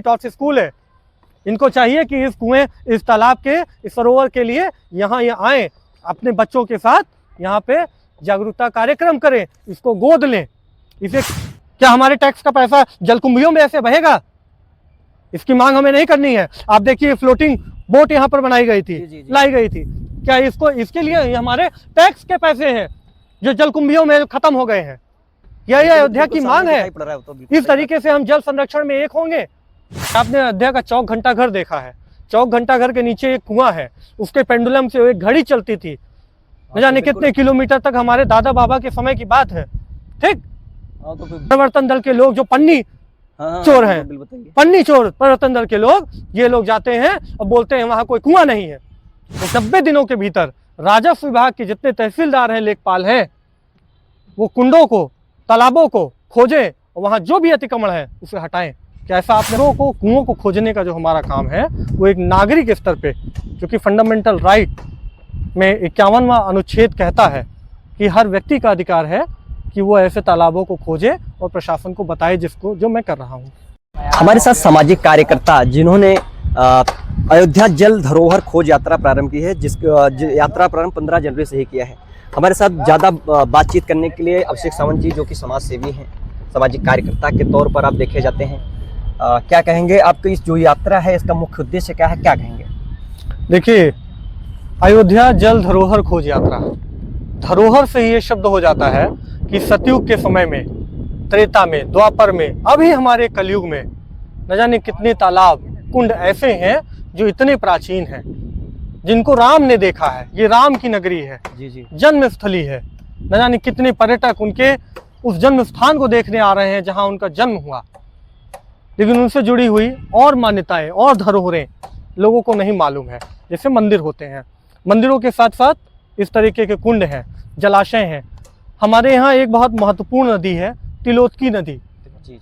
Top से school है। इनको चाहिए कि इस कुएं, इस तालाब के, इस सरोवर के लिए यहाँ ये आए, अपने बच्चों के साथ यहाँ पे जागरूकता कार्यक्रम करें, इसको गोद लें। इसे क्या हमारे टैक्स का पैसा जलकुंभियों में ऐसे बहेगा? इसकी मांग हमें नहीं करनी है। आप देखिए फ्लोटिंग बोट यहाँ पर बनाई गई थी, जी। लाई गई थी, क्या इसको, इसके लिए हमारे टैक्स के पैसे हैं जो जलकुंभियों में खत्म हो गए हैं। यही अयोध्या की मांग है। इस तरीके से हम जल संरक्षण में एक होंगे। आपने अयोध्या का चौक घंटा घर देखा है, चौक घंटा घर के नीचे एक कुआं है, उसके पेंडुलम से एक घड़ी चलती थी, न जाने कितने किलोमीटर तक, हमारे दादा बाबा के समय की बात है। ठीक, परिवर्तन दल के लोग जो पन्नी चोर हैं, पन्नी चोर परिवर्तन दल के लोग, ये लोग जाते हैं और बोलते हैं वहां कोई कुआं नहीं है। तो 90 दिनों के भीतर राजस्व विभाग के जितने तहसीलदार हैं, लेखपाल हैं, वो कुंडों को, तालाबों को खोजें और वहां जो भी अतिक्रमण है उसे हटाएं। क्या ऐसा आप लोगों को कुओं को खोजने का जो हमारा काम है वो एक नागरिक स्तर पे, क्योंकि फंडामेंटल राइट में 51वां अनुच्छेद कहता है कि हर व्यक्ति का अधिकार है कि वो ऐसे तालाबों को खोजे और प्रशासन को बताए, जिसको जो मैं कर रहा हूँ। हमारे साथ सामाजिक कार्यकर्ता जिन्होंने अयोध्या जल धरोहर खोज यात्रा प्रारंभ की है, जिसकी यात्रा प्रारंभ 15 जनवरी से ही किया है। हमारे साथ ज़्यादा बातचीत करने के लिए अभिषेक सावंत जी, जो कि समाज सेवी हैं, सामाजिक कार्यकर्ता के तौर पर आप देखे जाते हैं, क्या कहेंगे? आपकी इस जो यात्रा है इसका मुख्य उद्देश्य क्या है, क्या कहेंगे? देखिए, अयोध्या जल धरोहर खोज यात्रा, धरोहर से ये शब्द हो जाता है कि सतयुग के समय में, त्रेता में, द्वापर में, अभी हमारे कलयुग में न जाने कितने तालाब, कुंड ऐसे हैं जो इतने प्राचीन हैं, जिनको राम ने देखा है। ये राम की नगरी है, जी। जन्म स्थली है। न जाने कितने पर्यटक उनके उस जन्म स्थान को देखने आ रहे हैं जहां उनका जन्म हुआ, लेकिन उनसे जुड़ी हुई और मान्यताएं और धरोहरें लोगों को नहीं मालूम है। जैसे मंदिर होते हैं, मंदिरों के साथ साथ इस तरीके के कुंड हैं, जलाशय हैं। हमारे यहाँ एक बहुत महत्वपूर्ण नदी है, तिलोत्की नदी। जी।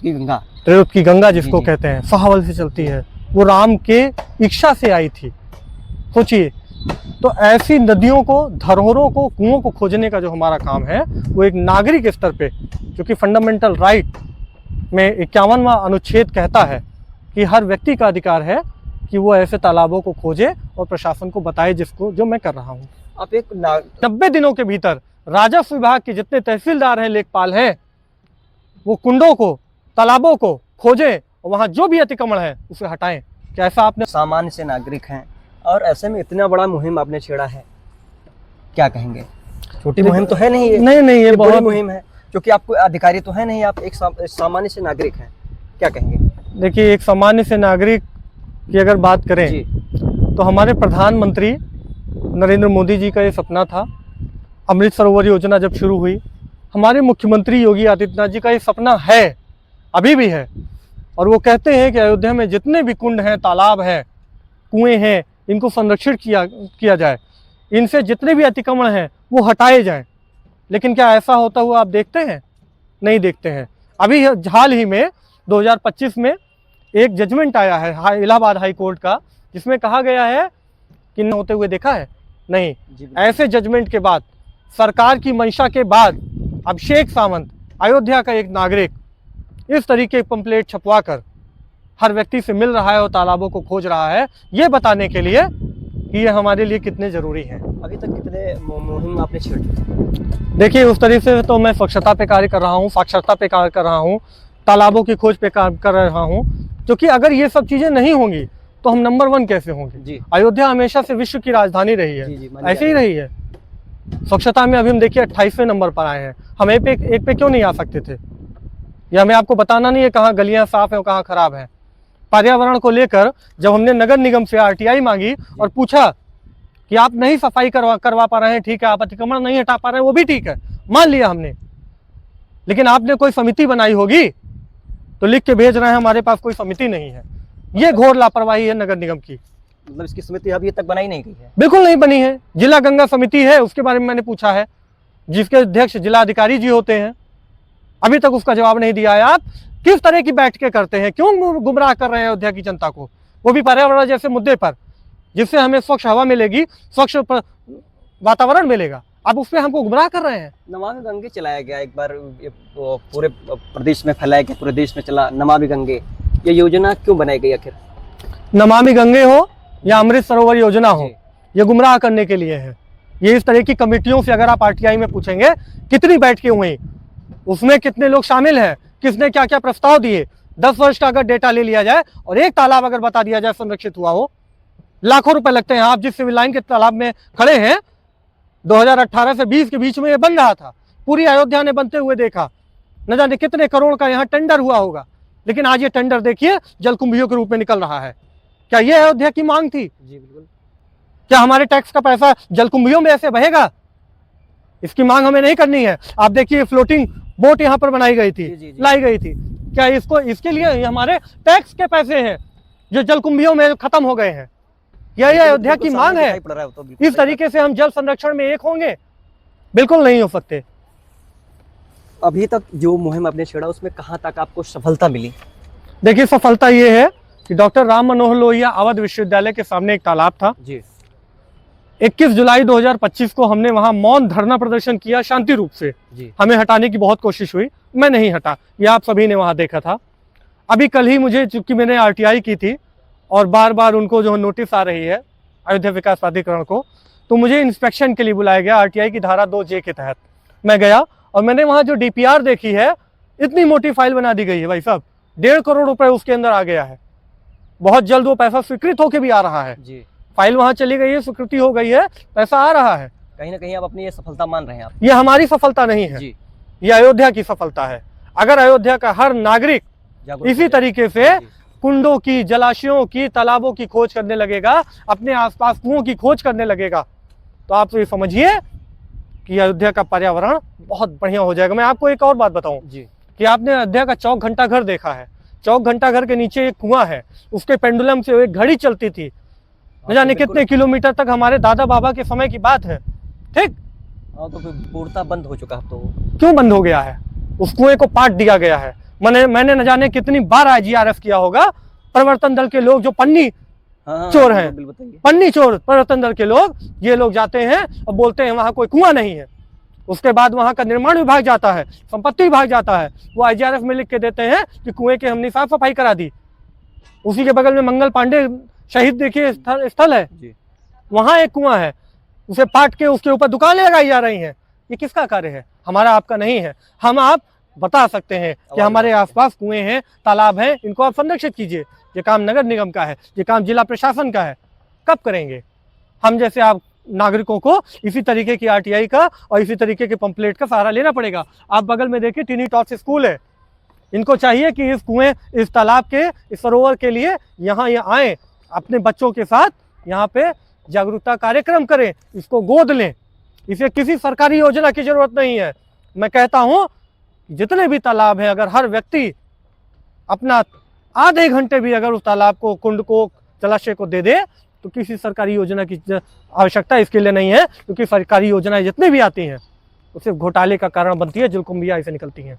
गंगा, तिलोत्की गंगा जिसको कहते हैं, सहावल से चलती है। वो राम के इच्छा से आई थी। सोचिए, तो ऐसी नदियों को, धरोहरों को, कुओं को खोजने का जो हमारा काम है वो एक नागरिक स्तर पे, क्योंकि फंडामेंटल राइट में 51वां अनुच्छेद कहता है कि हर व्यक्ति का अधिकार है कि वो ऐसे तालाबों को खोजे और प्रशासन को बताए, जिसको जो मैं कर रहा हूँ। आप एक 90 दिनों के भीतर राजस्व विभाग के जितने तहसीलदार हैं, लेखपाल हैं, वो कुंडों को, तालाबों को खोजें और वहां जो भी अतिक्रमण है उसे हटाएं। क्या ऐसा आपने? सामान्य से नागरिक हैं और ऐसे में इतना बड़ा मुहिम आपने छेड़ा है, क्या कहेंगे? छोटी मुहिम तो है नहीं ये। नहीं, ये बहुत मुहिम है, क्योंकि आपको अधिकारी तो है नहीं, आप एक सामान्य से नागरिक हैं, क्या कहेंगे? देखिए, एक सामान्य से नागरिक की अगर बात करें जी। तो हमारे प्रधानमंत्री नरेंद्र मोदी जी का ये सपना था। अमृत सरोवर योजना जब शुरू हुई, हमारे मुख्यमंत्री योगी आदित्यनाथ जी का ये सपना है, अभी भी है, और वो कहते हैं कि अयोध्या में जितने भी कुंड हैं, तालाब हैं, कुएं हैं, इनको संरक्षित किया जाए, इनसे जितने भी अतिक्रमण हैं वो हटाए जाएं। लेकिन क्या ऐसा होता हुआ आप देखते हैं? नहीं देखते हैं। अभी हाल ही में 2025 में एक जजमेंट आया है इलाहाबाद हाई कोर्ट का, जिसमें कहा गया है कि न होते हुए देखा है नहीं। ऐसे जजमेंट के बाद, सरकार की मंशा के बाद, अभिषेक सावंत, अयोध्या का एक नागरिक, इस तरीके की पंपलेट छपवाकर हर व्यक्ति से मिल रहा है और तालाबों को खोज रहा है, ये बताने के लिए कि ये हमारे लिए कितने जरूरी हैं। अभी तक कितने मुहिम आपने छेड़ चुके? देखिए, उस तरीके से तो मैं स्वच्छता पे कार्य कर रहा हूँ, साक्षरता पे कार्य कर रहा हूँ, तालाबों की खोज पे कार्य कर रहा हूँ, क्योंकि अगर ये सब चीजें नहीं होंगी तो हम नंबर 1 कैसे होंगे? अयोध्या हमेशा से विश्व की राजधानी रही है, ऐसे ही रही है। स्वच्छता में अभी हम देखिए 28वें नंबर पर आए हैं। हम एक पे क्यों नहीं आ सकते थे? या हमें आपको बताना नहीं है कहाँ गलियां साफ है और कहाँ खराब है। पर्यावरण को लेकर जब हमने नगर निगम से RTI मांगी और पूछा कि आप नहीं सफाई करवा पा रहे हैं, ठीक है, आप अतिक्रमण नहीं हटा पा रहे हैं, वो भी ठीक है, मान लिया हमने, लेकिन आपने कोई समिति बनाई होगी तो लिख के भेज रहे हैं हमारे पास कोई समिति नहीं है। ये घोर लापरवाही है नगर निगम की। मतलब इसकी समिति अभी तक बनाई नहीं गई है? बिल्कुल नहीं बनी है। जिला गंगा समिति है, उसके बारे में मैंने पूछा है, जिसके अध्यक्ष जिलाधिकारी जी होते हैं, अभी तक उसका जवाब नहीं दिया है। आप किस तरह की बैठकें करते हैं? क्यों गुमराह कर रहे हैं अयोध्या की जनता को, वो भी पर्यावरण जैसे मुद्दे पर, जिससे हमें स्वच्छ हवा मिलेगी, स्वच्छ वातावरण मिलेगा। अब उसमें हमको गुमराह कर रहे हैं। नमामि गंगे चलाया गया एक बार, पूरे प्रदेश में फैलाया गया, पूरे देश में चला नमामि गंगे, ये योजना क्यों बनाई गई आखिर? नमामि गंगे हो या अमृत सरोवर योजना हो, जी। ये गुमराह करने के लिए है। ये इस तरह की कमेटियों से अगर आप आरटीआई में पूछेंगे कितनी बैठकें हुई, उसमें कितने लोग शामिल हैं, किसने क्या क्या प्रस्ताव दिए, 10 वर्ष का अगर डेटा ले लिया जाए और एक तालाब अगर बता दिया जाए संरक्षित हुआ हो, लाखों रुपए लगते हैं। आप जिस सिविल लाइन के तालाब में खड़े हैं, 2018 से 20 के बीच में ये बन रहा था, पूरी अयोध्या ने बनते हुए देखा, न जाने कितने करोड़ का यहाँ टेंडर हुआ होगा, लेकिन आज ये टेंडर देखिए जलकुंभियों के रूप में निकल रहा है। क्या ये अयोध्या की मांग थी? जी बिल्कुल। क्या हमारे टैक्स का पैसा जलकुंभियों में ऐसे बहेगा? इसकी मांग हमें नहीं करनी है। आप देखिए फ्लोटिंग बोट यहाँ पर बनाई गई थी, जी। लाई गई थी। क्या इसको इसके लिए हमारे टैक्स के पैसे हैं जो जलकुंभियों में खत्म हो गए हैं? यही अयोध्या की मांग है। इस तरीके से हम जल संरक्षण में एक होंगे? बिल्कुल नहीं हो सकते। अभी तक जो मुहिम आपने छेड़ा उसमें कहाँ तक आपको सफलता मिली? देखिए सफलता ये है कि डॉक्टर राम मनोहर लोहिया अवध विश्वविद्यालय के सामने एक तालाब था जी। 21 जुलाई 2025 को हमने वहां मौन धरना प्रदर्शन किया शांति रूप से। जी। हमें हटाने की बहुत कोशिश हुई, मैं नहीं हटा, ये आप सभी ने वहां देखा था। अभी कल ही मुझे, चूंकि मैंने आरटीआई की थी और बार बार उनको जो नोटिस आ रही है अयोध्या विकास प्राधिकरण को, तो मुझे इंस्पेक्शन के लिए बुलाया गया आरटीआई की धारा 2J के तहत। मैं गया और मैंने वहां जो डीपीआर देखी है, इतनी मोटी फाइल बना दी गई है भाई साहब, 1.5 करोड़ रुपए उसके अंदर आ गया है। बहुत जल्द वो पैसा स्वीकृत होकर भी आ रहा है। जी। फाइल वहां चली गई है, स्वीकृति हो गई है, पैसा आ रहा है। कहीं ना कहीं आप अपनी ये सफलता मान रहे हैं आप? ये हमारी सफलता नहीं है जी। ये अयोध्या की सफलता है। अगर अयोध्या का हर नागरिक इसी तरीके से कुंडों की, जलाशयों की, तालाबों की खोज करने लगेगा, अपने आसपास कुओं की खोज करने लगेगा, तो आप तो ये समझिए कि अयोध्या का पर्यावरण बहुत बढ़िया हो जाएगा। मैं आपको एक और बात बताऊं जी कि आपने अयोध्या का चौक घंटा घर देखा है। चौक घंटा घर के नीचे एक कुआं है, उसके पेंडुलम से एक घड़ी चलती थी, न जाने कितने किलोमीटर तक, हमारे दादा बाबा के समय की बात है। ठीक, तो फिर पूर्णतः बंद हो चुका है। तो क्यों बंद हो गया है? उस कुएं को पाट दिया गया है। मैंने न जाने कितनी बार IGRF किया होगा। परिवर्तन दल के लोग जो पन्नी चोर हैं, पन्नी चोर परिवर्तन दल के लोग, ये लोग जाते हैं और बोलते हैं वहां कोई कुआं नहीं है। उसके बाद वहां का निर्माण विभाग जाता है, संपत्ति विभाग जाता है, वो IGRF में लिख के देते हैं कि कुएं के हमने साफ सफाई करा दी। उसी के बगल में मंगल पांडे शहीद देखिए स्थल है, वहां एक कुआं है, उसे पाट के उसके ऊपर दुकानें लगाई जा रही हैं। ये किसका कार्य है? हमारा, आपका नहीं है। हम आप बता सकते हैं कि हमारे आसपास कुएं हैं, तालाब हैं, इनको आप संरक्षित कीजिए। ये काम नगर निगम का है, ये काम जिला प्रशासन का है। कब करेंगे? हम जैसे आप नागरिकों को इसी तरीके की आरटीआई का और इसी तरीके के पंपलेट का सहारा लेना पड़ेगा। आप बगल में देखिए टिनी टॉप्स स्कूल है, इनको चाहिए कि इस कुएं, इस तालाब के, इस सरोवर के लिए यहाँ आए, अपने बच्चों के साथ यहाँ पे जागरूकता कार्यक्रम करें, इसको गोद लें। इसे किसी सरकारी योजना की जरूरत नहीं है। मैं कहता हूँ जितने भी तालाब हैं, अगर हर व्यक्ति अपना आधे घंटे भी अगर उस तालाब को, कुंड को, जलाशय को दे दे, तो किसी सरकारी योजना की आवश्यकता इसके लिए नहीं है, क्योंकि सरकारी योजनाएं जितनी भी आती हैं वो सिर्फ घोटाले का कारण बनती है, जलकुंभियां ऐसे निकलती हैं।